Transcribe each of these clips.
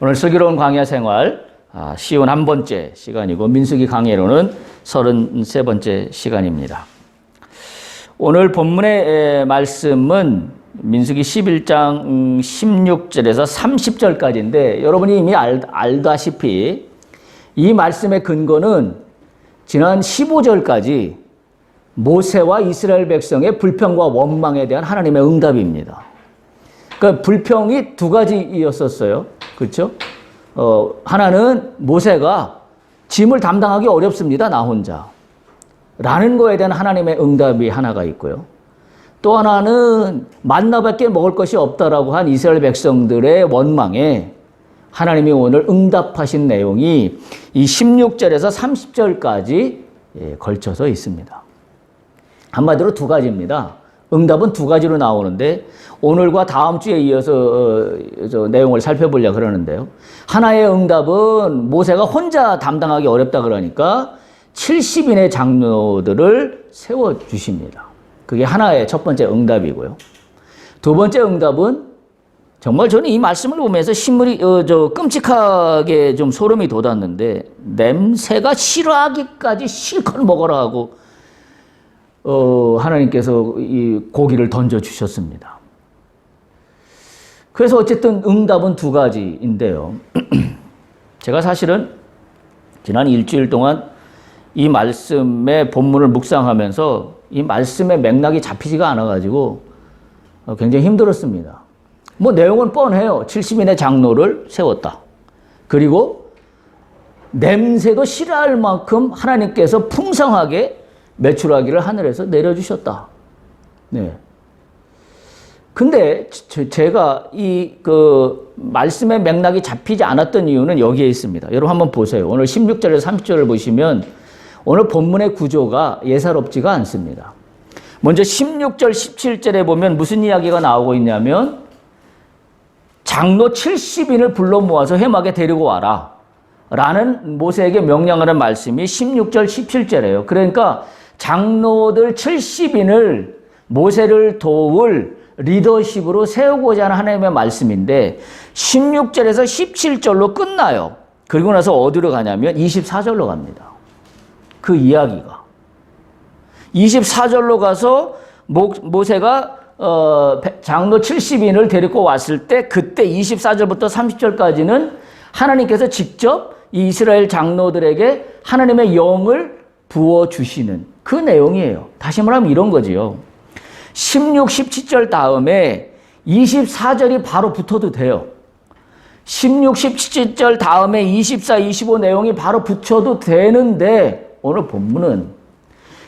오늘 슬기로운 광야 생활 시온 한 번째 시간이고 민수기 강해로는 33번째 시간입니다. 오늘 본문의 말씀은 민수기 11장 16절에서 30절까지인데 여러분이 이미 알다시피 이 말씀의 근거는 지난 15절까지 모세와 이스라엘 백성의 불평과 원망에 대한 하나님의 응답입니다. 그러니까 불평이 두 가지였었어요. 그렇죠? 하나는 모세가 짐을 담당하기 어렵습니다. 나 혼자. 라는 거에 대한 하나님의 응답이 하나가 있고요. 또 하나는 만나밖에 먹을 것이 없다라고 한 이스라엘 백성들의 원망에 하나님이 오늘 응답하신 내용이 이 16절에서 30절까지 걸쳐서 있습니다. 한마디로 두 가지입니다. 응답은 두 가지로 나오는데 오늘과 다음 주에 이어서 내용을 살펴보려고 그러는데요. 하나의 응답은 모세가 혼자 담당하기 어렵다 그러니까 70인의 장로들을 세워주십니다. 그게 하나의 첫 번째 응답이고요. 두 번째 응답은 정말 저는 이 말씀을 보면서 신물이 끔찍하게 좀 소름이 돋았는데 냄새가 싫어하기까지 실컷 먹어라 하고 하나님께서 이 고기를 던져주셨습니다. 그래서 어쨌든 응답은 두 가지인데요. 제가 사실은 지난 일주일 동안 이 말씀의 본문을 묵상하면서 이 말씀의 맥락이 잡히지가 않아가지고 굉장히 힘들었습니다. 뭐 내용은 뻔해요. 70인의 장로를 세웠다. 그리고 냄새도 싫어할 만큼 하나님께서 풍성하게 메추라기를 하늘에서 내려주셨다. 네. 근데 제가 말씀의 맥락이 잡히지 않았던 이유는 여기에 있습니다. 여러분 한번 보세요. 오늘 16절에서 30절을 보시면 오늘 본문의 구조가 예사롭지가 않습니다. 먼저 16절, 17절에 보면 무슨 이야기가 나오고 있냐면 장로 70인을 불러 모아서 회막에 데리고 와라. 라는 모세에게 명령하는 말씀이 16절, 17절이에요. 그러니까 장로들 70인을 모세를 도울 리더십으로 세우고자 하는 하나님의 말씀인데 16절에서 17절로 끝나요. 그리고 나서 어디로 가냐면 24절로 갑니다. 그 이야기가. 24절로 가서 모세가 장로 70인을 데리고 왔을 때 그때 24절부터 30절까지는 하나님께서 직접 이 이스라엘 장로들에게 하나님의 영을 부어주시는 그 내용이에요. 다시 말하면 이런 거지요. 16, 17절 다음에 24절이 바로 붙어도 돼요. 16, 17절 다음에 24, 25 내용이 바로 붙여도 되는데 오늘 본문은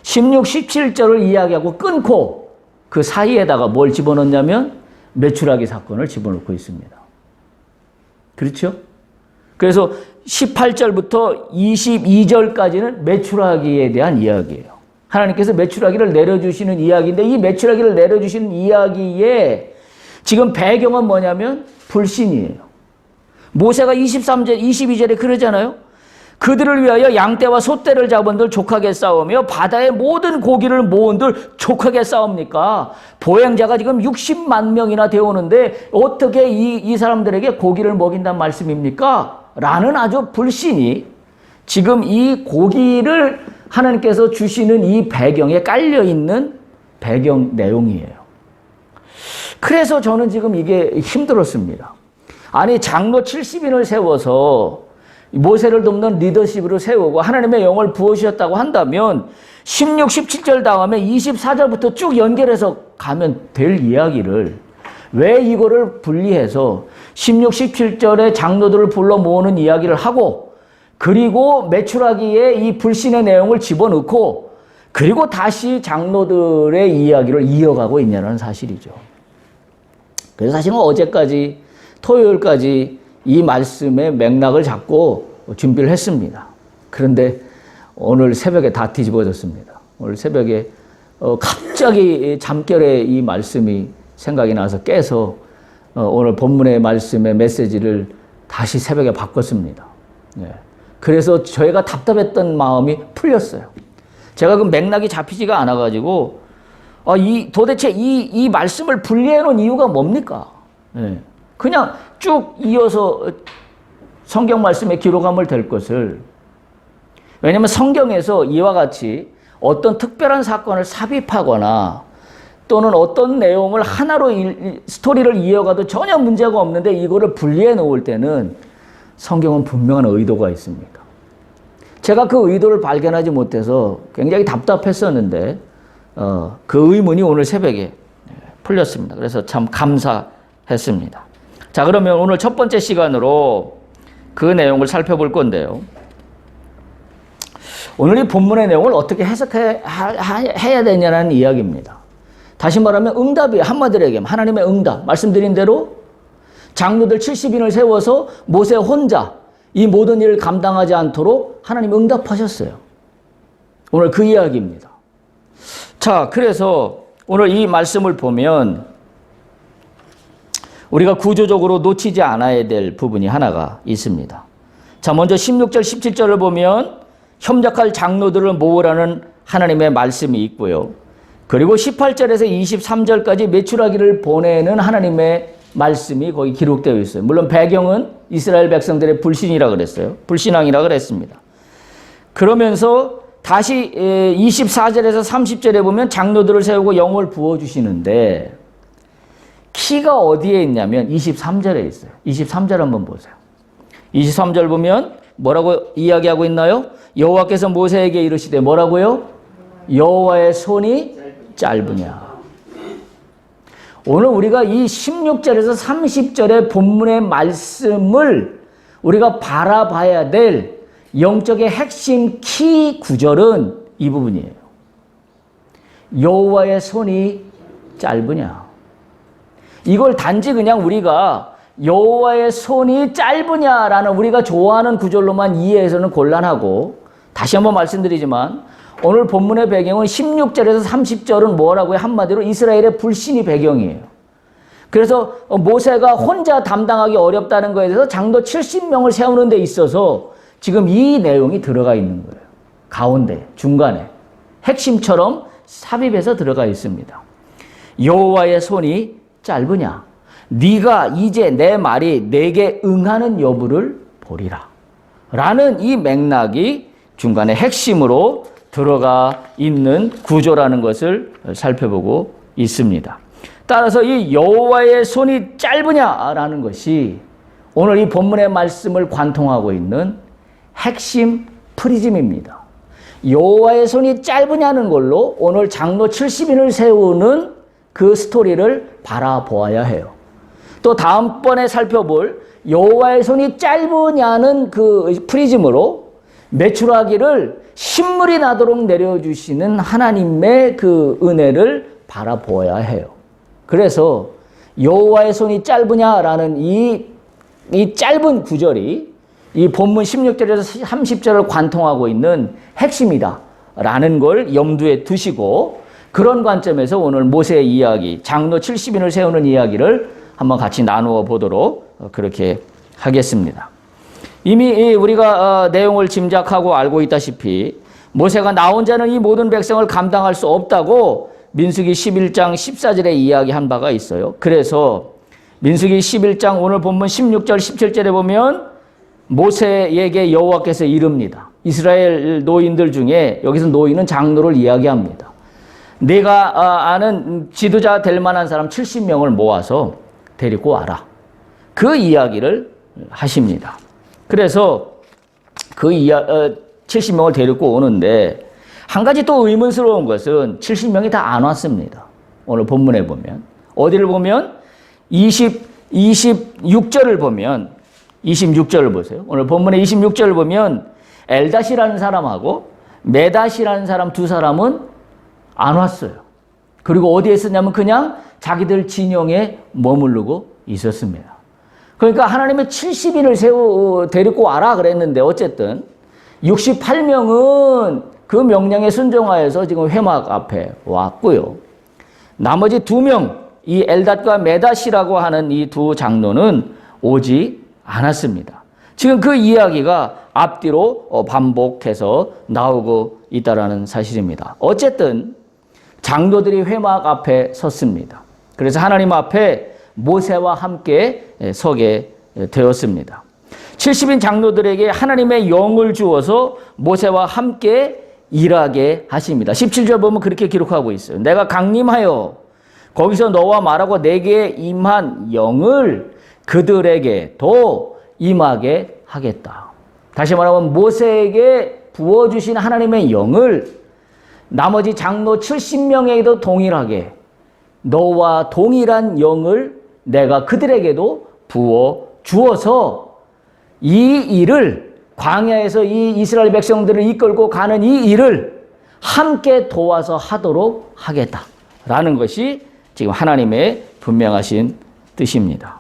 16, 17절을 이야기하고 끊고 그 사이에다가 뭘 집어넣냐면 메추라기 사건을 집어넣고 있습니다. 그렇죠? 그래서 18절부터 22절까지는 메추라기에 대한 이야기예요. 하나님께서 메추라기를 내려주시는 이야기인데 이 메추라기를 내려주시는 이야기에 지금 배경은 뭐냐면 불신이에요. 모세가 23절, 22절에 그러잖아요. 그들을 위하여 양떼와 소떼를 잡은들 족하게 싸우며 바다의 모든 고기를 모은들 족하게 싸웁니까? 보행자가 지금 60만 명이나 되오는데 어떻게 이 사람들에게 고기를 먹인단 말씀입니까? 라는 아주 불신이 지금 이 고기를 하나님께서 주시는 이 배경에 깔려있는 배경 내용이에요. 그래서 저는 지금 이게 힘들었습니다. 아니 장로 70인을 세워서 모세를 돕는 리더십으로 세우고 하나님의 영을 부어주셨다고 한다면 16, 17절 다음에 24절부터 쭉 연결해서 가면 될 이야기를 왜 이거를 분리해서 16, 17절에 장로들을 불러 모으는 이야기를 하고 그리고 메추라기에 이 불신의 내용을 집어넣고 그리고 다시 장로들의 이야기를 이어가고 있냐는 사실이죠. 그래서 사실은 어제까지 토요일까지 이 말씀의 맥락을 잡고 준비를 했습니다. 그런데 오늘 새벽에 다 뒤집어졌습니다. 오늘 새벽에 갑자기 잠결에 이 말씀이 생각이 나서 깨서 오늘 본문의 말씀의 메시지를 다시 새벽에 바꿨습니다. 네. 그래서 저희가 답답했던 마음이 풀렸어요. 제가 그 맥락이 잡히지가 않아가지고 도대체 이 말씀을 분리해 놓은 이유가 뭡니까? 네. 그냥 쭉 이어서 성경 말씀에 기록함을 될 것을. 왜냐하면 성경에서 이와 같이 어떤 특별한 사건을 삽입하거나 또는 어떤 내용을 하나로 스토리를 이어가도 전혀 문제가 없는데 이거를 분리해 놓을 때는 성경은 분명한 의도가 있습니다. 제가 그 의도를 발견하지 못해서 굉장히 답답했었는데 그 의문이 오늘 새벽에 풀렸습니다. 그래서 참 감사했습니다. 자, 그러면 오늘 첫 번째 시간으로 그 내용을 살펴볼 건데요. 오늘 이 본문의 내용을 어떻게 해석해야 되냐는 이야기입니다. 다시 말하면 응답이에요. 한마디로 얘기하면 하나님의 응답. 말씀드린 대로 장로들 70인을 세워서 모세 혼자 이 모든 일을 감당하지 않도록 하나님 응답하셨어요. 오늘 그 이야기입니다. 자, 그래서 오늘 이 말씀을 보면 우리가 구조적으로 놓치지 않아야 될 부분이 하나가 있습니다. 자, 먼저 16절, 17절을 보면 협력할 장로들을 모으라는 하나님의 말씀이 있고요. 그리고 18절에서 23절까지 메추라기를 보내는 하나님의 말씀이 거기 기록되어 있어요. 물론 배경은 이스라엘 백성들의 불신이라 그랬어요. 불신앙이라 그랬습니다. 그러면서 다시 24절에서 30절에 보면 장로들을 세우고 영을 부어주시는데 키가 어디에 있냐면 23절에 있어요. 23절 한번 보세요. 23절 보면 뭐라고 이야기하고 있나요? 여호와께서 모세에게 이르시되 뭐라고요? 여호와의 손이 짧으냐. 오늘 우리가 이 16절에서 30절의 본문의 말씀을 우리가 바라봐야 될 영적의 핵심 키 구절은 이 부분이에요. 여호와의 손이 짧으냐. 이걸 단지 그냥 우리가 여호와의 손이 짧으냐라는 우리가 좋아하는 구절로만 이해해서는 곤란하고, 다시 한번 말씀드리지만 오늘 본문의 배경은 16절에서 30절은 뭐라고요? 한마디로 이스라엘의 불신이 배경이에요. 그래서 모세가 혼자 담당하기 어렵다는 것에 대해서 장로 70명을 세우는 데 있어서 지금 이 내용이 들어가 있는 거예요. 가운데, 중간에 핵심처럼 삽입해서 들어가 있습니다. 여호와의 손이 짧으냐? 네가 이제 내 말이 내게 응하는 여부를 보리라. 라는 이 맥락이 중간에 핵심으로 들어가 있는 구조라는 것을 살펴보고 있습니다. 따라서 이 여호와의 손이 짧으냐라는 것이 오늘 이 본문의 말씀을 관통하고 있는 핵심 프리즘입니다. 여호와의 손이 짧으냐는 걸로 오늘 장로 70인을 세우는 그 스토리를 바라보아야 해요. 또 다음번에 살펴볼 여호와의 손이 짧으냐는 그 프리즘으로 메추라기를 신물이 나도록 내려주시는 하나님의 그 은혜를 바라보아야 해요. 그래서 여호와의 손이 짧으냐라는 이 짧은 구절이 이 본문 16절에서 30절을 관통하고 있는 핵심이다라는 걸 염두에 두시고, 그런 관점에서 오늘 모세의 이야기, 장로 70인을 세우는 이야기를 한번 같이 나누어 보도록 그렇게 하겠습니다. 이미 우리가 내용을 짐작하고 알고 있다시피 모세가 나 혼자는 이 모든 백성을 감당할 수 없다고 민수기 11장 14절에 이야기한 바가 있어요. 그래서 민수기 11장 오늘 본문 16절 17절에 보면 모세에게 여호와께서 이릅니다. 이스라엘 노인들 중에, 여기서 노인은 장로를 이야기합니다. 내가 아는 지도자 될 만한 사람 70명을 모아서 데리고 와라. 그 이야기를 하십니다. 그래서 그 70명을 데리고 오는데 한 가지 또 의문스러운 것은 70명이 다 안 왔습니다. 오늘 본문에 보면. 어디를 보면 26절을 보면 26절을 보세요. 오늘 본문의 26절을 보면 엘닷이라는 사람하고 메닷이라는 사람 두 사람은 안 왔어요. 그리고 어디에 있었냐면 그냥 자기들 진영에 머무르고 있었습니다. 그러니까 하나님의 70인을 데리고 와라 그랬는데 어쨌든 68명은 그 명령에 순종하여서 지금 회막 앞에 왔고요. 나머지 2명, 이 엘닷과 메닷이라고 하는 이 두 장로는 오지 않았습니다. 지금 그 이야기가 앞뒤로 반복해서 나오고 있다는 사실입니다. 어쨌든 장로들이 회막 앞에 섰습니다. 그래서 하나님 앞에 모세와 함께 서게 되었습니다. 70인 장로들에게 하나님의 영을 주어서 모세와 함께 일하게 하십니다. 17절 보면 그렇게 기록하고 있어요. 내가 강림하여 거기서 너와 말하고 내게 임한 영을 그들에게도 임하게 하겠다. 다시 말하면 모세에게 부어주신 하나님의 영을 나머지 장로 70명에게도 동일하게 너와 동일한 영을 내가 그들에게도 부어 주어서 이 일을 광야에서 이 이스라엘 백성들을 이끌고 가는 이 일을 함께 도와서 하도록 하겠다라는 것이 지금 하나님의 분명하신 뜻입니다.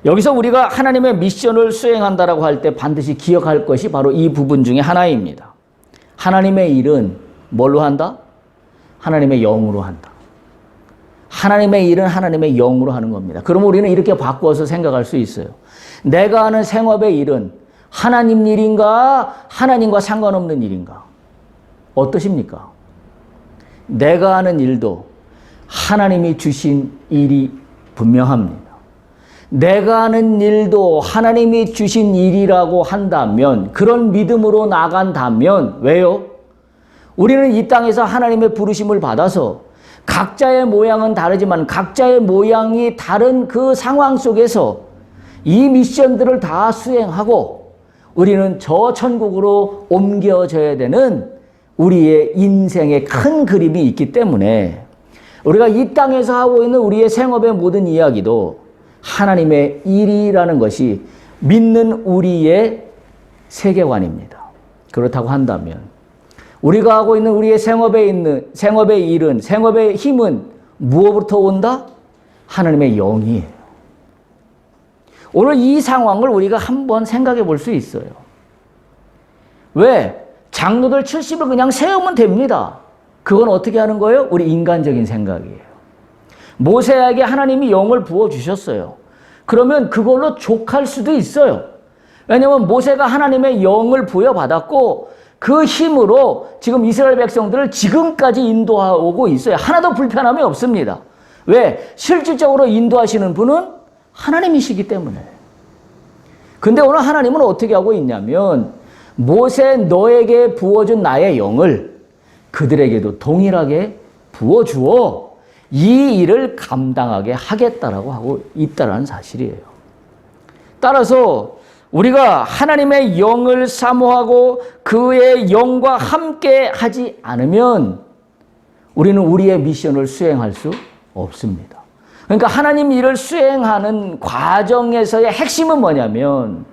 여기서 우리가 하나님의 미션을 수행한다라고 할 때 반드시 기억할 것이 바로 이 부분 중에 하나입니다. 하나님의 일은 뭘로 한다? 하나님의 영으로 한다. 하나님의 일은 하나님의 영으로 하는 겁니다. 그럼 우리는 이렇게 바꾸어서 생각할 수 있어요. 내가 하는 생업의 일은 하나님 일인가? 하나님과 상관없는 일인가? 어떠십니까? 내가 하는 일도 하나님이 주신 일이 분명합니다. 내가 하는 일도 하나님이 주신 일이라고 한다면, 그런 믿음으로 나간다면, 왜요? 우리는 이 땅에서 하나님의 부르심을 받아서 각자의 모양은 다르지만 각자의 모양이 다른 그 상황 속에서 이 미션들을 다 수행하고 우리는 저 천국으로 옮겨져야 되는 우리의 인생의 큰 그림이 있기 때문에 우리가 이 땅에서 하고 있는 우리의 생업의 모든 이야기도 하나님의 일이라는 것이 믿는 우리의 세계관입니다. 그렇다고 한다면 우리가 하고 있는 우리의 생업의 일은, 생업의 힘은 무엇부터 온다? 하나님의 영이에요. 오늘 이 상황을 우리가 한번 생각해 볼 수 있어요. 왜? 장로들 70을 그냥 세우면 됩니다. 그건 어떻게 하는 거예요? 우리 인간적인 생각이에요. 모세에게 하나님이 영을 부어주셨어요. 그러면 그걸로 족할 수도 있어요. 왜냐하면 모세가 하나님의 영을 부여받았고 그 힘으로 지금 이스라엘 백성들을 지금까지 인도하고 있어요. 하나도 불편함이 없습니다. 왜? 실질적으로 인도하시는 분은 하나님이시기 때문에. 근데 오늘 하나님은 어떻게 하고 있냐면 모세 너에게 부어준 나의 영을 그들에게도 동일하게 부어주어 이 일을 감당하게 하겠다라고 하고 있다라는 사실이에요. 따라서 우리가 하나님의 영을 사모하고 그의 영과 함께 하지 않으면 우리는 우리의 미션을 수행할 수 없습니다. 그러니까 하나님 일을 수행하는 과정에서의 핵심은 뭐냐면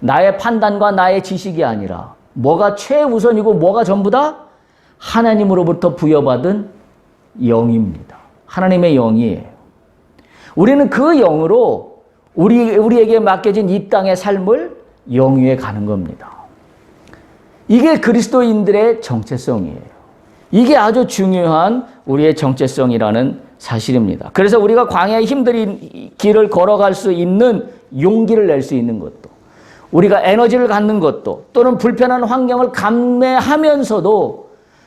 나의 판단과 나의 지식이 아니라 뭐가 최우선이고 뭐가 전부다? 하나님으로부터 부여받은 영입니다. 하나님의 영이에요. 우리는 그 영으로 우리에게 맡겨진 이 땅의 삶을 영위해 가는 겁니다. 이게 그리스도인들의 정체성이에요. 이게 아주 중요한 우리의 정체성이라는 사실입니다. 그래서 우리가 광야의 힘든 길을 걸어갈 수 있는 용기를 낼 수 있는 것도, 우리가 에너지를 갖는 것도, 또는 불편한 환경을 감내하면서도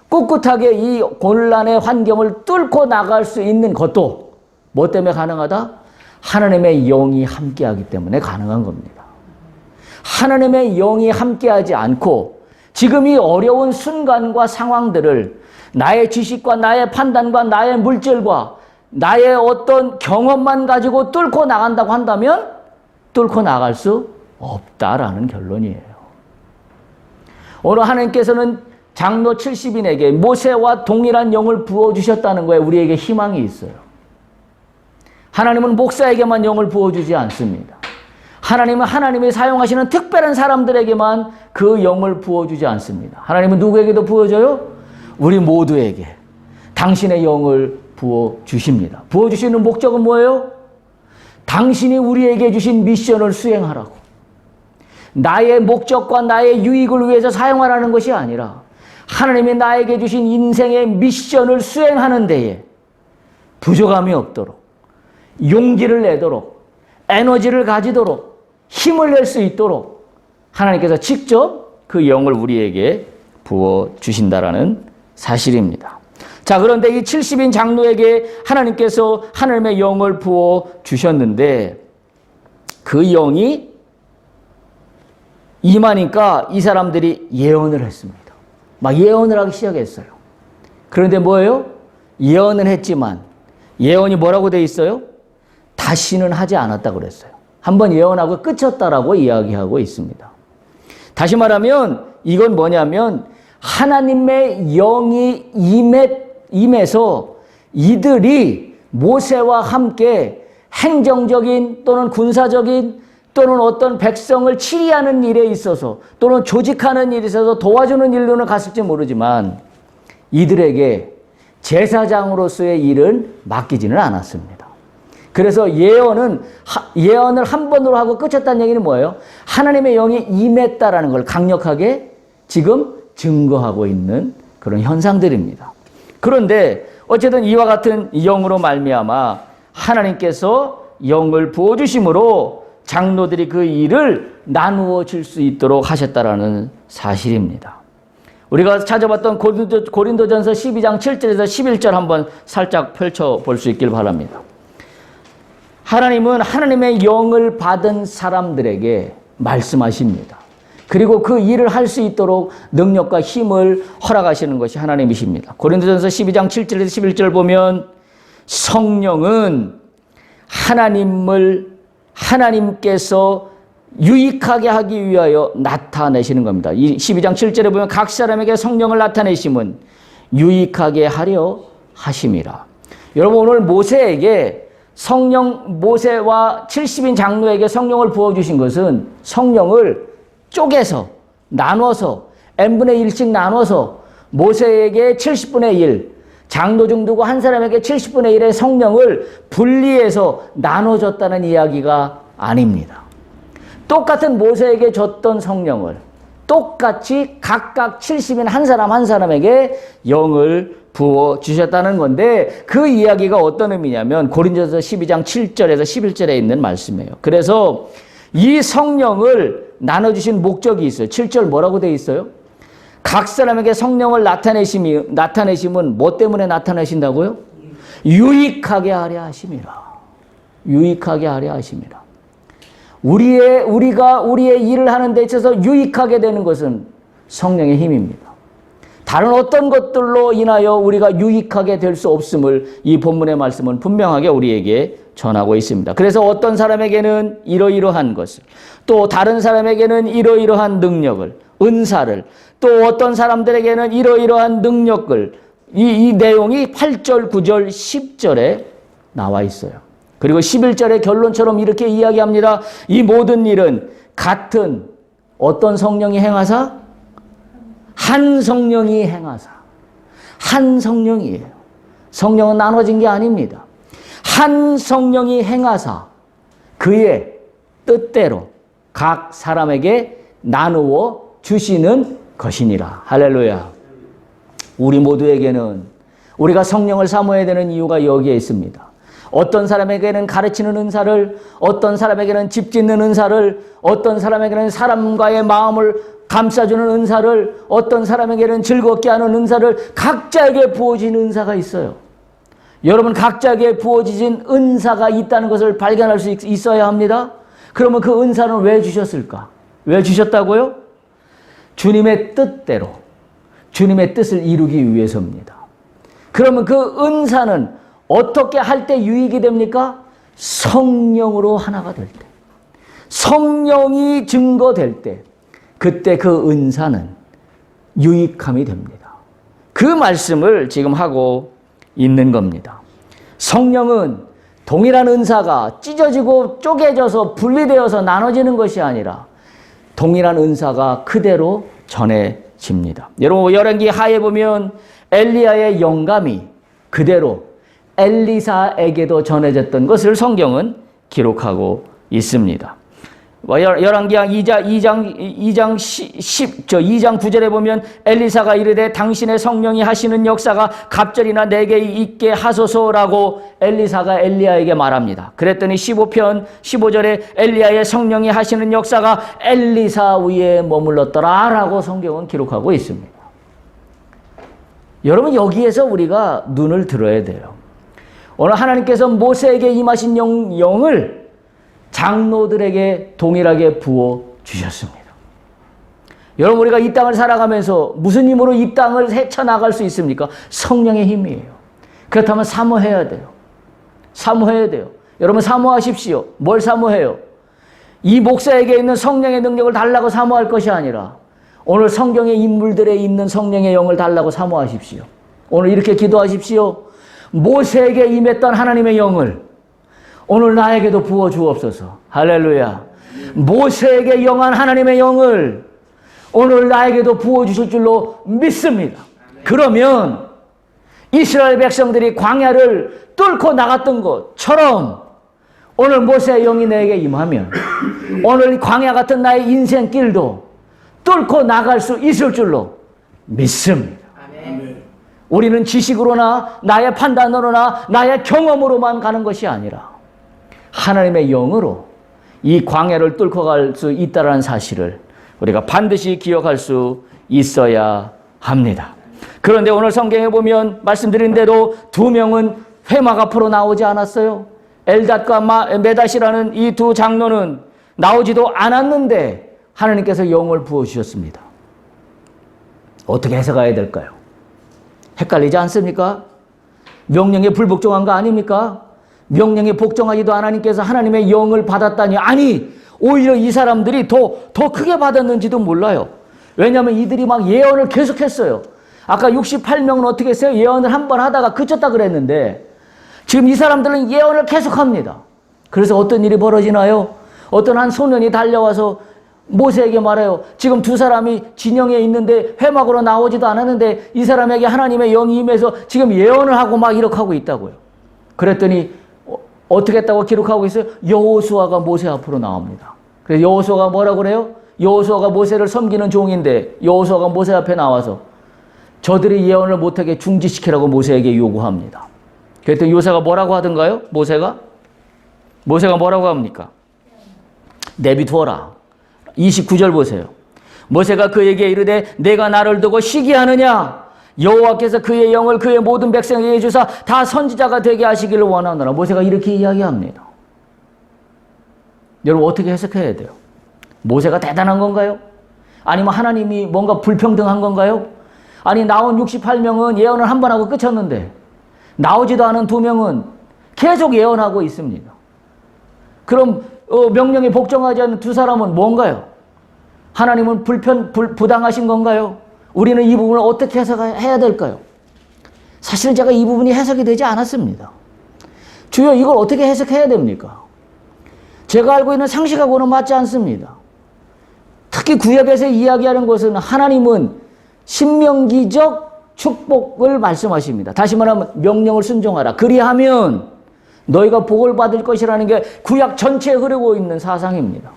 꿋꿋하게 이 곤란의 환경을 뚫고 나갈 수 있는 것도 뭐 때문에 가능하다? 하나님의 영이 함께하기 때문에 가능한 겁니다. 하나님의 영이 함께하지 않고 지금 이 어려운 순간과 상황들을 나의 지식과 나의 판단과 나의 물질과 나의 어떤 경험만 가지고 뚫고 나간다고 한다면 뚫고 나갈 수 없다라는 결론이에요. 오늘 하나님께서는 장로 70인에게 모세와 동일한 영을 부어주셨다는 거에 우리에게 희망이 있어요. 하나님은 목사에게만 영을 부어주지 않습니다. 하나님은 하나님이 사용하시는 특별한 사람들에게만 그 영을 부어주지 않습니다. 하나님은 누구에게도 부어줘요? 우리 모두에게 당신의 영을 부어주십니다. 부어주시는 목적은 뭐예요? 당신이 우리에게 주신 미션을 수행하라고. 나의 목적과 나의 유익을 위해서 사용하라는 것이 아니라 하나님이 나에게 주신 인생의 미션을 수행하는 데에 부족함이 없도록, 용기를 내도록, 에너지를 가지도록, 힘을 낼 수 있도록 하나님께서 직접 그 영을 우리에게 부어주신다라는 사실입니다. 자, 그런데 이 70인 장로에게 하나님께서 하나님의 영을 부어주셨는데 그 영이 임하니까 이 사람들이 예언을 했습니다. 막 예언을 하기 시작했어요. 그런데 뭐예요? 예언은 했지만 예언이 뭐라고 돼 있어요? 다시는 하지 않았다고 그랬어요. 한번 예언하고 끝쳤다라고 이야기하고 있습니다. 다시 말하면 이건 뭐냐면 하나님의 영이 임해서 이들이 모세와 함께 행정적인 또는 군사적인 또는 어떤 백성을 치리하는 일에 있어서 또는 조직하는 일에 있어서 도와주는 일로는 갔을지 모르지만 이들에게 제사장으로서의 일은 맡기지는 않았습니다. 그래서 예언을 한 번으로 하고 끝쳤다는 얘기는 뭐예요? 하나님의 영이 임했다라는 걸 강력하게 지금 증거하고 있는 그런 현상들입니다. 그런데 어쨌든 이와 같은 영으로 말미암아 하나님께서 영을 부어주심으로 장로들이 그 일을 나누어 줄 수 있도록 하셨다라는 사실입니다. 우리가 찾아봤던 고린도전서 12장 7절에서 11절 한번 살짝 펼쳐볼 수 있길 바랍니다. 하나님은 하나님의 영을 받은 사람들에게 말씀하십니다. 그리고 그 일을 할 수 있도록 능력과 힘을 허락하시는 것이 하나님이십니다. 고린도전서 12장 7절에서 11절 보면 성령은 하나님께서 유익하게 하기 위하여 나타내시는 겁니다. 이 12장 7절에 보면 각 사람에게 성령을 나타내심은 유익하게 하려 하심이라. 여러분 오늘 모세와 70인 장로에게 성령을 부어주신 것은 성령을 쪼개서 나눠서 n분의 1씩 나눠서 모세에게 70분의 1, 장로 중 누구 한 사람에게 70분의 1의 성령을 분리해서 나눠줬다는 이야기가 아닙니다. 똑같은 모세에게 줬던 성령을 똑같이 각각 70인 한 사람 한 사람에게 영을 부어주셨다는 건데 그 이야기가 어떤 의미냐면 고린도전서 12장 7절에서 11절에 있는 말씀이에요. 그래서 이 성령을 나눠주신 목적이 있어요. 7절 뭐라고 되어 있어요? 각 사람에게 성령을 나타내심은 뭐 때문에 나타내신다고요? 유익하게 하려 하심이라. 유익하게 하려 하심이라. 우리가 우리의 일을 하는 데 있어서 유익하게 되는 것은 성령의 힘입니다. 다른 어떤 것들로 인하여 우리가 유익하게 될 수 없음을 이 본문의 말씀은 분명하게 우리에게 전하고 있습니다. 그래서 어떤 사람에게는 이러이러한 것을, 또 다른 사람에게는 이러이러한 능력을, 은사를, 또 어떤 사람들에게는 이러이러한 능력을, 이 내용이 8절, 9절, 10절에 나와 있어요. 그리고 11절의 결론처럼 이렇게 이야기합니다. 이 모든 일은 같은 어떤 성령이 행하사? 한 성령이 행하사. 한 성령이에요. 성령은 나눠진 게 아닙니다. 한 성령이 행하사 그의 뜻대로 각 사람에게 나누어 주시는 것이니라. 할렐루야. 우리 모두에게는 우리가 성령을 사모해야 되는 이유가 여기에 있습니다. 어떤 사람에게는 가르치는 은사를, 어떤 사람에게는 집 짓는 은사를, 어떤 사람에게는 사람과의 마음을 감싸주는 은사를, 어떤 사람에게는 즐겁게 하는 은사를, 각자에게 부어진 은사가 있어요. 여러분 각자에게 부어진 은사가 있다는 것을 발견할 수 있어야 합니다. 그러면 그 은사는 왜 주셨을까? 왜 주셨다고요? 주님의 뜻대로, 주님의 뜻을 이루기 위해서입니다. 그러면 그 은사는 어떻게 할 때 유익이 됩니까? 성령으로 하나가 될 때, 성령이 증거될 때, 그때 그 은사는 유익함이 됩니다. 그 말씀을 지금 하고 있는 겁니다. 성령은 동일한 은사가 찢어지고 쪼개져서 분리되어서 나눠지는 것이 아니라 동일한 은사가 그대로 전해집니다. 여러분 열왕기 하에 보면 엘리야의 영감이 그대로 엘리사에게도 전해졌던 것을 성경은 기록하고 있습니다. 열왕기상 2장 9절에 보면 엘리사가 이르되 당신의 성령이 하시는 역사가 갑절이나 내게 있게 하소서라고 엘리사가 엘리야에게 말합니다. 그랬더니 15편 15절에 엘리야의 성령이 하시는 역사가 엘리사 위에 머물렀더라라고 성경은 기록하고 있습니다. 여러분 여기에서 우리가 눈을 들어야 돼요. 오늘 하나님께서 모세에게 임하신 영을 장로들에게 동일하게 부어 주셨습니다. 여러분, 우리가 이 땅을 살아가면서 무슨 힘으로 이 땅을 헤쳐나갈 수 있습니까? 성령의 힘이에요. 그렇다면 사모해야 돼요. 사모해야 돼요. 여러분, 사모하십시오. 뭘 사모해요? 이 목사에게 있는 성령의 능력을 달라고 사모할 것이 아니라 오늘 성경의 인물들에 있는 성령의 영을 달라고 사모하십시오. 오늘 이렇게 기도하십시오. 모세에게 임했던 하나님의 영을 오늘 나에게도 부어 주옵소서. 할렐루야. 모세에게 영한 하나님의 영을 오늘 나에게도 부어주실 줄로 믿습니다. 그러면 이스라엘 백성들이 광야를 뚫고 나갔던 것처럼 오늘 모세의 영이 내게 임하면 오늘 광야 같은 나의 인생길도 뚫고 나갈 수 있을 줄로 믿습니다. 우리는 지식으로나 나의 판단으로나 나의 경험으로만 가는 것이 아니라 하나님의 영으로 이 광야를 뚫고 갈 수 있다는 사실을 우리가 반드시 기억할 수 있어야 합니다. 그런데 오늘 성경에 보면 말씀드린 대로 두 명은 회막 앞으로 나오지 않았어요. 엘닷과 메닷이라는 이 두 장로는 나오지도 않았는데 하나님께서 영을 부어주셨습니다. 어떻게 해석해야 될까요? 헷갈리지 않습니까? 명령에 불복종한 거 아닙니까? 명령에 복종하지도 하나님께서 하나님의 영을 받았다니, 아니 오히려 이 사람들이 더 크게 받았는지도 몰라요. 왜냐하면 이들이 막 예언을 계속했어요. 아까 68명은 어떻게 했어요? 예언을 한 번 하다가 그쳤다 그랬는데 지금 이 사람들은 예언을 계속합니다. 그래서 어떤 일이 벌어지나요? 어떤 한 소년이 달려와서 모세에게 말해요. 지금 두 사람이 진영에 있는데 회막으로 나오지도 않았는데 이 사람에게 하나님의 영이 임해서 지금 예언을 하고 막 이렇게 하고 있다고요. 그랬더니 어떻게 했다고 기록하고 있어요? 여호수아가 모세 앞으로 나옵니다. 그래서 여호수아가 뭐라고 그래요? 여호수아가 모세를 섬기는 종인데 여호수아가 모세 앞에 나와서 저들이 예언을 못하게 중지시키라고 모세에게 요구합니다. 그랬더니 요새가 뭐라고 하던가요? 모세가 뭐라고 합니까? 내비두어라. 29절 보세요. 모세가 그에게 이르되 내가 나를 두고 시기하느냐? 여호와께서 그의 영을 그의 모든 백성에게 주사 다 선지자가 되게 하시기를 원하노라. 모세가 이렇게 이야기합니다. 여러분, 어떻게 해석해야 돼요? 모세가 대단한 건가요? 아니면 하나님이 뭔가 불평등한 건가요? 아니, 나온 68명은 예언을 한 번 하고 끝쳤는데 나오지도 않은 두 명은 계속 예언하고 있습니다. 그럼 명령에 복종하지 않는 두 사람은 뭔가요? 하나님은 부당하신 건가요? 우리는 이 부분을 어떻게 해석해야 될까요? 사실 제가 이 부분이 해석이 되지 않았습니다. 주여, 이걸 어떻게 해석해야 됩니까? 제가 알고 있는 상식하고는 맞지 않습니다. 특히 구약에서 이야기하는 것은 하나님은 신명기적 축복을 말씀하십니다. 다시 말하면 명령을 순종하라. 그리하면 너희가 복을 받을 것이라는 게 구약 전체에 흐르고 있는 사상입니다.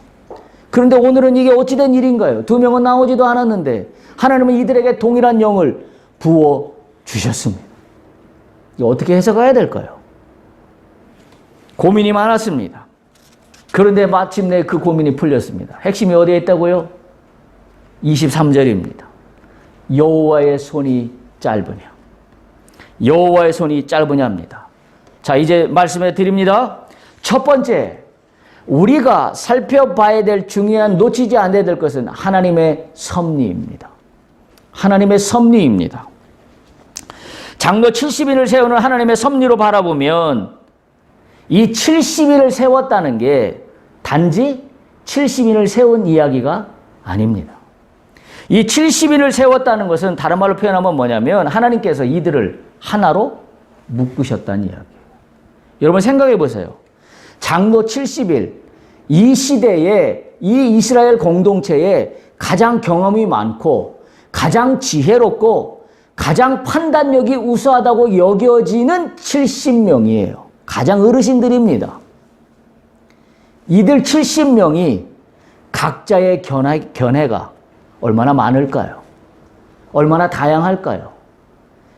그런데 오늘은 이게 어찌된 일인가요? 두 명은 나오지도 않았는데 하나님은 이들에게 동일한 영을 부어주셨습니다. 이거 어떻게 해석해야 될까요? 고민이 많았습니다. 그런데 마침내 그 고민이 풀렸습니다. 핵심이 어디에 있다고요? 23절입니다. 여호와의 손이 짧으냐. 여호와의 손이 짧으냐입니다. 자, 이제 말씀해 드립니다. 첫 번째, 우리가 살펴봐야 될 중요한 놓치지 않아야 될 것은 하나님의 섭리입니다. 하나님의 섭리입니다. 장로 70인을 세우는 하나님의 섭리로 바라보면 이 70인을 세웠다는 게 단지 70인을 세운 이야기가 아닙니다. 이 70인을 세웠다는 것은 다른 말로 표현하면 뭐냐면 하나님께서 이들을 하나로 묶으셨다는 이야기예요. 여러분 생각해 보세요. 장로 70일, 이 시대에 이 이스라엘 공동체에 가장 경험이 많고 가장 지혜롭고 가장 판단력이 우수하다고 여겨지는 70명이에요. 가장 어르신들입니다. 이들 70명이 각자의 견해가 얼마나 많을까요? 얼마나 다양할까요?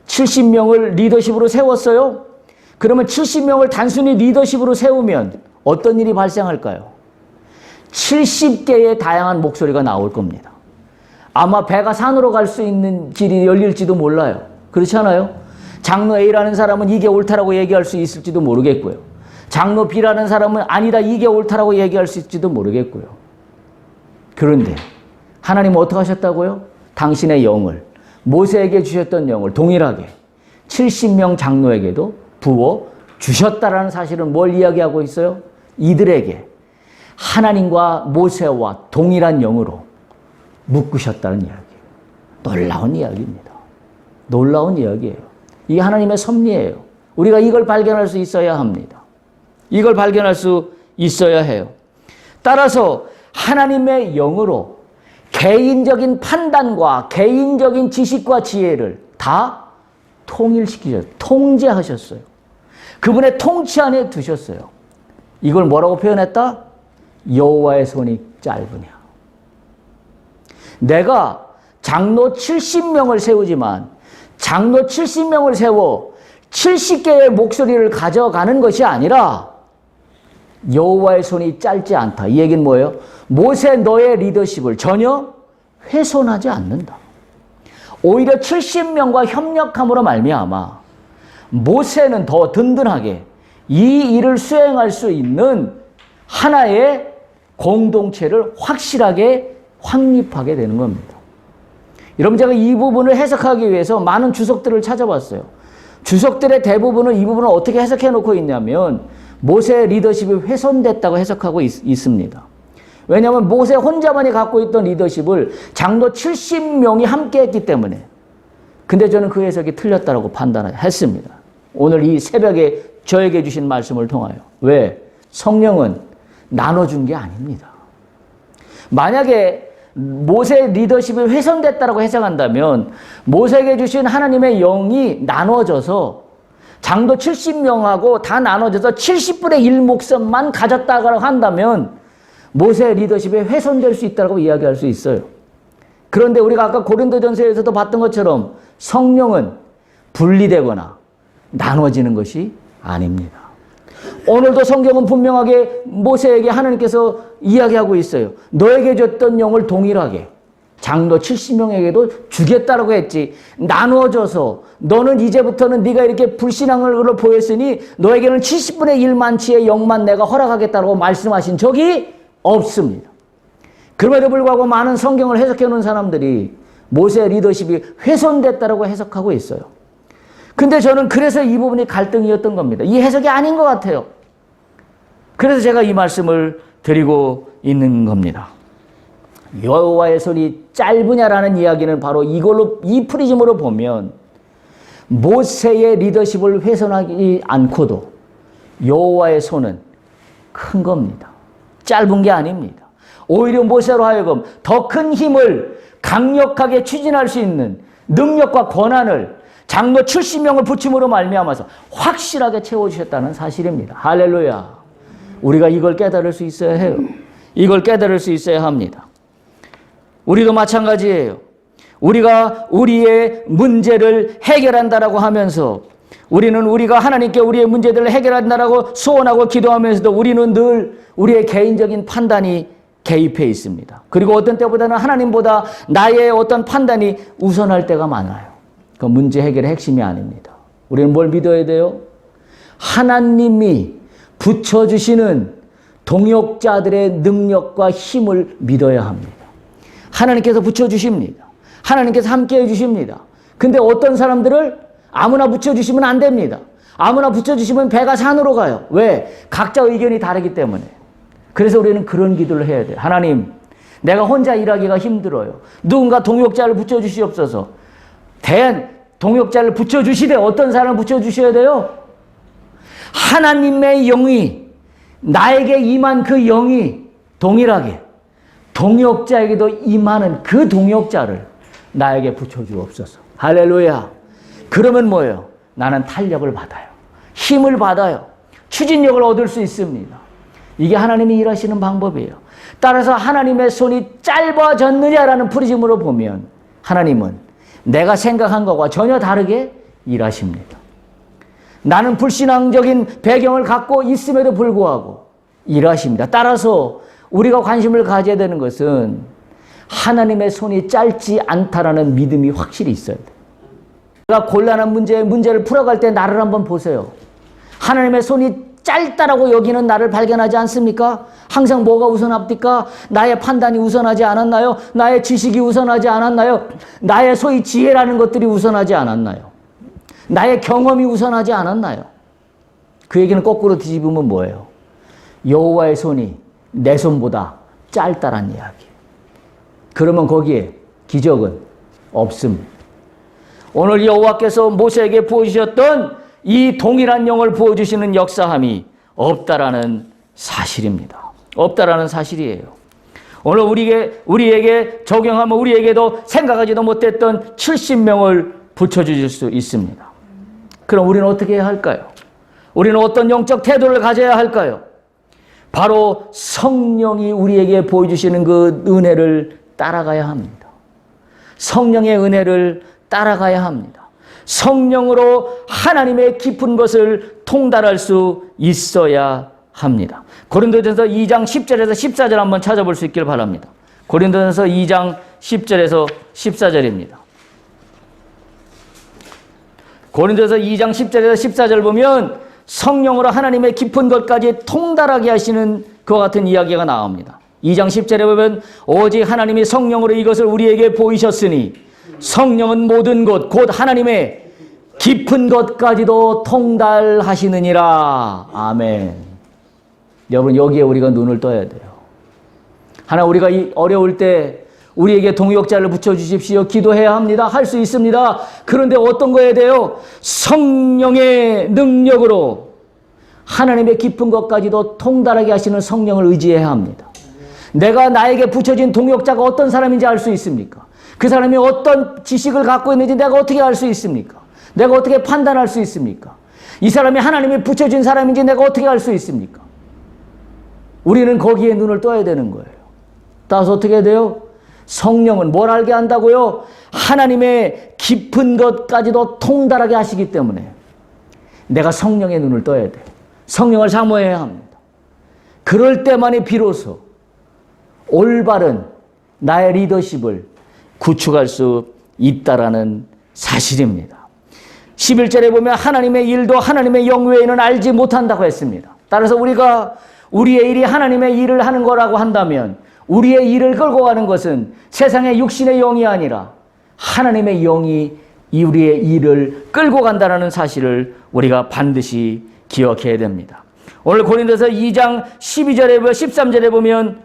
70명을 리더십으로 세웠어요? 그러면 70명을 단순히 리더십으로 세우면 어떤 일이 발생할까요? 70개의 다양한 목소리가 나올 겁니다. 아마 배가 산으로 갈 수 있는 길이 열릴지도 몰라요. 그렇지 않아요? 장로 A라는 사람은 이게 옳다라고 얘기할 수 있을지도 모르겠고요. 장로 B라는 사람은 아니다, 이게 옳다라고 얘기할 수 있을지도 모르겠고요. 그런데 하나님은 어떻게 하셨다고요? 당신의 영을, 모세에게 주셨던 영을 동일하게 70명 장로에게도 부어 주셨다라는 사실은 뭘 이야기하고 있어요? 이들에게 하나님과 모세와 동일한 영으로 묶으셨다는 이야기예요. 놀라운 이야기입니다. 놀라운 이야기예요. 이게 하나님의 섭리예요. 우리가 이걸 발견할 수 있어야 합니다. 이걸 발견할 수 있어야 해요. 따라서 하나님의 영으로 개인적인 판단과 개인적인 지식과 지혜를 다 통일시키셨어요. 통제하셨어요. 그분의 통치 안에 두셨어요. 이걸 뭐라고 표현했다? 여호와의 손이 짧으냐. 내가 장로 70명을 세우지만 장로 70명을 세워 70개의 목소리를 가져가는 것이 아니라 여호와의 손이 짧지 않다. 이 얘기는 뭐예요? 모세 너의 리더십을 전혀 훼손하지 않는다. 오히려 70명과 협력함으로 말미암아 모세는 더 든든하게 이 일을 수행할 수 있는 하나의 공동체를 확실하게 확립하게 되는 겁니다. 여러분, 제가 이 부분을 해석하기 위해서 많은 주석들을 찾아봤어요. 주석들의 대부분은 이 부분을 어떻게 해석해 놓고 있냐면 모세의 리더십이 훼손됐다고 해석하고 있습니다. 왜냐하면 모세 혼자만이 갖고 있던 리더십을 장로 70명이 함께 했기 때문에. 근데 저는 그 해석이 틀렸다고 판단했습니다. 오늘 이 새벽에 저에게 주신 말씀을 통하여. 왜? 성령은 나눠준 게 아닙니다. 만약에 모세의 리더십이 훼손됐다고 해석한다면 모세에게 주신 하나님의 영이 나눠져서 장로 70명하고 다 나눠져서 70분의 1 목숨만 가졌다고 한다면 모세의 리더십이 훼손될 수 있다고 이야기할 수 있어요. 그런데 우리가 아까 고린도전서에서도 봤던 것처럼 성령은 분리되거나 나눠지는 것이 아닙니다. 오늘도 성경은 분명하게 모세에게 하나님께서 이야기하고 있어요. 너에게 줬던 영을 동일하게 장로 70명에게도 주겠다라고 했지. 나누어져서 너는 이제부터는 네가 이렇게 불신앙으로 보였으니 너에게는 70분의 1만치의 영만 내가 허락하겠다고 말씀하신 적이 없습니다. 그럼에도 불구하고 많은 성경을 해석해 놓은 사람들이 모세의 리더십이 훼손됐다라고 해석하고 있어요. 근데 저는 그래서 이 부분이 갈등이었던 겁니다. 이 해석이 아닌 것 같아요. 그래서 제가 이 말씀을 드리고 있는 겁니다. 여호와의 손이 짧으냐라는 이야기는 바로 이걸로, 이 프리즘으로 보면 모세의 리더십을 훼손하지 않고도 여호와의 손은 큰 겁니다. 짧은 게 아닙니다. 오히려 모세로 하여금 더 큰 힘을 강력하게 추진할 수 있는 능력과 권한을 장로 70명을 붙임으로 말미암아서 확실하게 채워주셨다는 사실입니다. 할렐루야. 우리가 이걸 깨달을 수 있어야 해요. 이걸 깨달을 수 있어야 합니다. 우리도 마찬가지예요. 우리가 우리의 문제를 해결한다라고 하면서 우리가 하나님께 우리의 문제들을 해결한다라고 소원하고 기도하면서도 우리는 늘 우리의 개인적인 판단이 개입해 있습니다. 그리고 어떤 때보다는 하나님보다 나의 어떤 판단이 우선할 때가 많아요. 그 문제 해결의 핵심이 아닙니다. 우리는 뭘 믿어야 돼요? 하나님이 붙여주시는 동역자들의 능력과 힘을 믿어야 합니다. 하나님께서 붙여주십니다. 하나님께서 함께해 주십니다. 근데 어떤 사람들을 아무나 붙여주시면 안 됩니다. 아무나 붙여주시면 배가 산으로 가요. 왜? 각자 의견이 다르기 때문에. 그래서 우리는 그런 기도를 해야 돼요. 하나님, 내가 혼자 일하기가 힘들어요. 누군가 동역자를 붙여주시옵소서. 동역자를 붙여주시되 어떤 사람을 붙여주셔야 돼요? 하나님의 영이 나에게 임한 그 영이 동일하게 동역자에게도 임하는 그 동역자를 나에게 붙여주옵소서. 할렐루야. 그러면 뭐예요? 나는 탄력을 받아요. 힘을 받아요. 추진력을 얻을 수 있습니다. 이게 하나님이 일하시는 방법이에요. 따라서 하나님의 손이 짧아졌느냐라는 프리즘으로 보면 하나님은 내가 생각한 것과 전혀 다르게 일하십니다. 나는 불신앙적인 배경을 갖고 있음에도 불구하고 일하십니다. 따라서 우리가 관심을 가져야 되는 것은 하나님의 손이 짧지 않다라는 믿음이 확실히 있어야 돼요. 내가 곤란한 문제를 풀어갈 때 나를 한번 보세요. 하나님의 손이 짧다라고 여기는 나를 발견하지 않습니까? 항상 뭐가 우선합니까? 나의 판단이 우선하지 않았나요? 나의 지식이 우선하지 않았나요? 나의 소위 지혜라는 것들이 우선하지 않았나요? 나의 경험이 우선하지 않았나요? 그 얘기는 거꾸로 뒤집으면 뭐예요? 여호와의 손이 내 손보다 짧다란 이야기. 그러면 거기에 기적은 없습니다. 오늘 여호와께서 모세에게 부어주셨던 이 동일한 영을 부어주시는 역사함이 없다라는 사실입니다. 없다라는 사실이에요. 오늘 우리에게 적용하면 우리에게도 생각하지도 못했던 70명을 붙여주실 수 있습니다. 그럼 우리는 어떻게 해야 할까요? 우리는 어떤 영적 태도를 가져야 할까요? 바로 성령이 우리에게 보여주시는 그 은혜를 따라가야 합니다. 성령의 은혜를 따라가야 합니다. 성령으로 하나님의 깊은 것을 통달할 수 있어야 합니다. 고린도전서 2장 10절에서 14절 한번 찾아볼 수 있길 바랍니다. 고린도전서 2장 10절에서 14절입니다. 고린도전서 2장 10절에서 14절 보면 성령으로 하나님의 깊은 것까지 통달하게 하시는 그와 같은 이야기가 나옵니다. 2장 10절에 보면 오직 하나님이 성령으로 이것을 우리에게 보이셨으니 성령은 모든 것 곧 하나님의 깊은 것까지도 통달하시느니라. 아멘. 여러분, 여기에 우리가 눈을 떠야 돼요. 하나, 우리가 이 어려울 때 우리에게 동역자를 붙여주십시오. 기도해야 합니다. 할 수 있습니다. 그런데 어떤 거 해야 돼요? 성령의 능력으로 하나님의 깊은 것까지도 통달하게 하시는 성령을 의지해야 합니다. 내가 나에게 붙여진 동역자가 어떤 사람인지 알 수 있습니까? 그 사람이 어떤 지식을 갖고 있는지 내가 어떻게 알 수 있습니까? 내가 어떻게 판단할 수 있습니까? 이 사람이 하나님이 붙여준 사람인지 내가 어떻게 알 수 있습니까? 우리는 거기에 눈을 떠야 되는 거예요. 따라서 어떻게 해야 돼요? 성령은 뭘 알게 한다고요? 하나님의 깊은 것까지도 통달하게 하시기 때문에 내가 성령의 눈을 떠야 돼요. 성령을 사모해야 합니다. 그럴 때만이 비로소 올바른 나의 리더십을 구축할 수 있다라는 사실입니다. 11절에 보면 하나님의 일도 하나님의 영 외에는 알지 못한다고 했습니다. 따라서 우리가 우리의 일이 하나님의 일을 하는 거라고 한다면 우리의 일을 끌고 가는 것은 세상의 육신의 영이 아니라 하나님의 영이 우리의 일을 끌고 간다는 사실을 우리가 반드시 기억해야 됩니다. 오늘 고린도서 2장 12절에 13절에 보면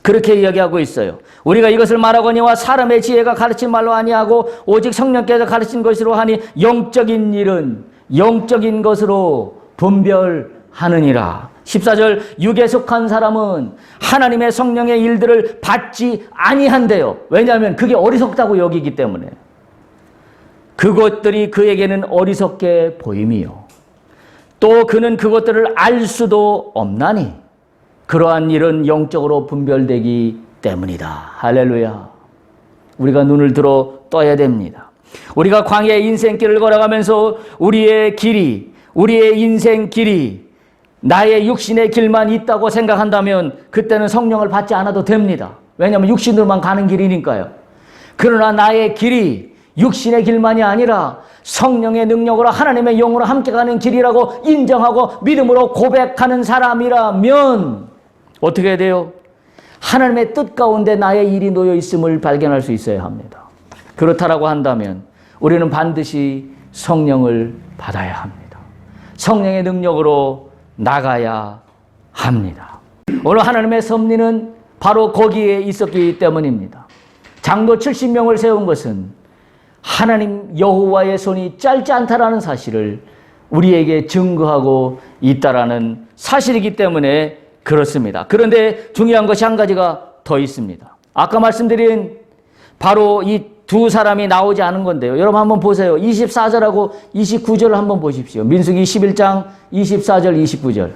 그렇게 이야기하고 있어요. 우리가 이것을 말하거니와 사람의 지혜가 가르친 말로 아니하고 오직 성령께서 가르친 것으로 하니 영적인 일은 영적인 것으로 분별하느니라. 14절 육에 속한 사람은 하나님의 성령의 일들을 받지 아니한대요. 왜냐하면 그게 어리석다고 여기기 때문에. 그것들이 그에게는 어리석게 보임이요. 또 그는 그것들을 알 수도 없나니 그러한 일은 영적으로 분별되기 때문이다. 할렐루야. 우리가 눈을 들어 떠야 됩니다. 우리가 광야의 인생길을 걸어가면서 우리의 길이, 우리의 인생 길이 나의 육신의 길만 있다고 생각한다면 그때는 성령을 받지 않아도 됩니다. 왜냐하면 육신으로만 가는 길이니까요. 그러나 나의 길이 육신의 길만이 아니라 성령의 능력으로 하나님의 영으로 함께 가는 길이라고 인정하고 믿음으로 고백하는 사람이라면 어떻게 해야 돼요? 하나님의 뜻 가운데 나의 일이 놓여 있음을 발견할 수 있어야 합니다. 그렇다라고 한다면 우리는 반드시 성령을 받아야 합니다. 성령의 능력으로 나가야 합니다. 오늘 하나님의 섭리는 바로 거기에 있었기 때문입니다. 장로 70명을 세운 것은 하나님 여호와의 손이 짧지 않다라는 사실을 우리에게 증거하고 있다라는 사실이기 때문에 그렇습니다. 그런데 중요한 것이 한 가지가 더 있습니다. 아까 말씀드린 바로 이 두 사람이 나오지 않은 건데요. 여러분 한번 보세요. 24절하고 29절을 한번 보십시오. 민수기 11장 24절 29절.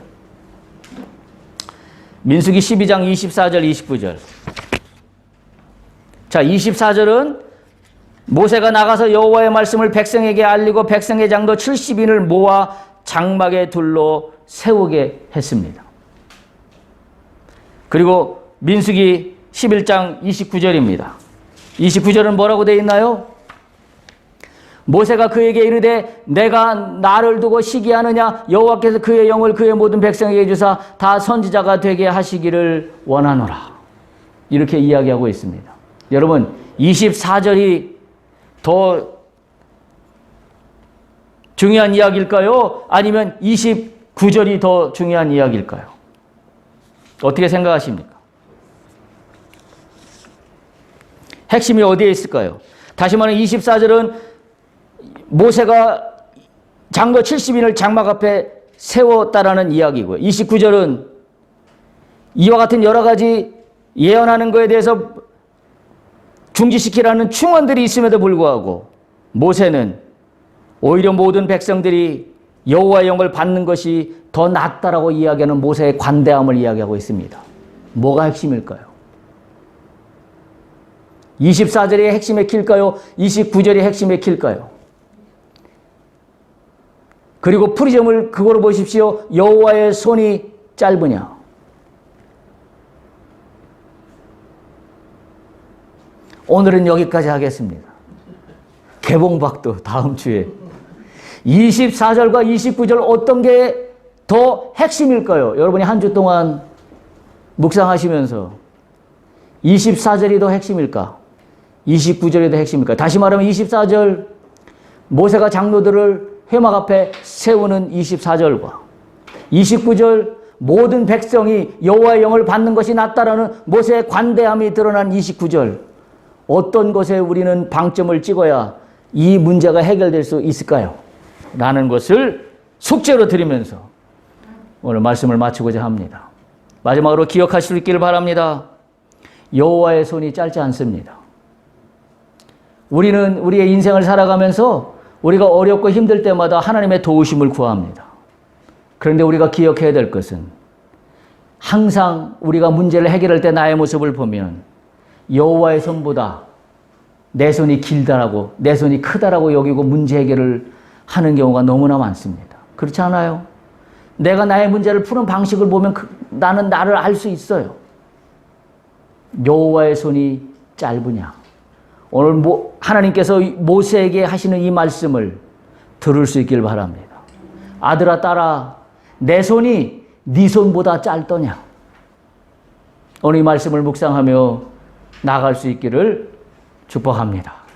민수기 12장 24절 29절. 자, 24절은 모세가 나가서 여호와의 말씀을 백성에게 알리고 백성의 장로 70인을 모아 장막에 둘러 세우게 했습니다. 그리고 민수기 11장 29절입니다. 29절은 뭐라고 되어 있나요? 모세가 그에게 이르되 내가 나를 두고 시기하느냐 여호와께서 그의 영을 그의 모든 백성에게 주사 다 선지자가 되게 하시기를 원하노라. 이렇게 이야기하고 있습니다. 여러분 24절이 더 중요한 이야기일까요? 아니면 29절이 더 중요한 이야기일까요? 어떻게 생각하십니까? 핵심이 어디에 있을까요? 다시 말하면 24절은 모세가 장로 70인을 장막 앞에 세웠다라는 이야기고요. 29절은 이와 같은 여러 가지 예언하는 것에 대해서 중지시키라는 충언들이 있음에도 불구하고 모세는 오히려 모든 백성들이 여호와의 영을 받는 것이 더 낫다라고 이야기하는 모세의 관대함을 이야기하고 있습니다. 뭐가 핵심일까요? 24절이 핵심의 킬까요? 29절이 핵심의 킬까요? 그리고 프리즘을 그거로 보십시오. 여호와의 손이 짧으냐? 오늘은 여기까지 하겠습니다. 개봉박도 다음 주에. 24절과 29절 어떤 게 더 핵심일까요? 여러분이 한 주 동안 묵상하시면서 24절이 더 핵심일까? 29절이 더 핵심일까? 다시 말하면 24절 모세가 장로들을 회막 앞에 세우는 24절과 29절 모든 백성이 여호와의 영을 받는 것이 낫다라는 모세의 관대함이 드러난 29절 어떤 것에 우리는 방점을 찍어야 이 문제가 해결될 수 있을까요? 라는 것을 숙제로 드리면서 오늘 말씀을 마치고자 합니다. 마지막으로 기억하실 수 있기를 바랍니다. 여호와의 손이 짧지 않습니다. 우리는 우리의 인생을 살아가면서 우리가 어렵고 힘들 때마다 하나님의 도우심을 구합니다. 그런데 우리가 기억해야 될 것은 항상 우리가 문제를 해결할 때 나의 모습을 보면 여호와의 손보다 내 손이 길다라고 내 손이 크다라고 여기고 문제 해결을 하는 경우가 너무나 많습니다. 그렇지 않아요? 내가 나의 문제를 푸는 방식을 보면 나는 나를 알 수 있어요. 여호와의 손이 짧으냐? 오늘 하나님께서 모세에게 하시는 이 말씀을 들을 수 있길 바랍니다. 아들아 딸아 내 손이 네 손보다 짧더냐? 오늘 이 말씀을 묵상하며 나아갈 수 있기를 축복합니다.